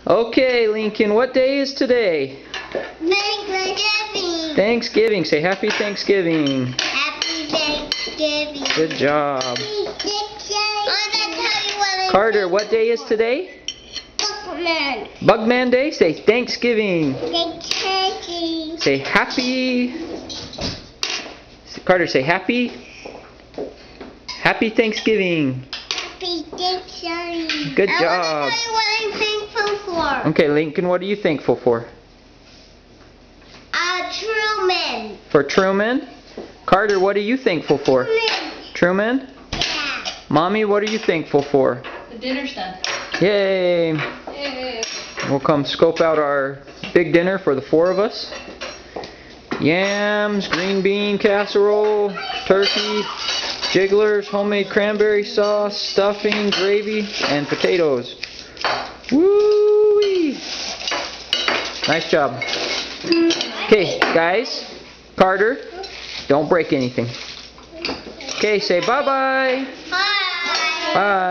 Okay, Lincoln, what day is today? Thanksgiving. Thanksgiving. Say Happy Thanksgiving. Happy Thanksgiving. Good job. Carter, what day is today? Bugman. Bugman Day. Say Thanksgiving. Thanksgiving. Say Happy. Carter, say Happy Thanksgiving. Happy Thanksgiving. Good I job. want to tell you what I'm thankful for. Okay, Lincoln, what are you thankful for? Truman. For Truman? Carter, what are you thankful for? Truman? Yeah. Mommy, what are you thankful for? The dinner's done. Yay! Yay. We'll come scope out our big dinner for the 4 of us. Yams, green bean casserole, turkey, jigglers, homemade cranberry sauce, stuffing, gravy, and potatoes. Woo-wee! Nice job. Okay, guys, Carter, don't break anything. Okay, say bye-bye. Bye. Bye.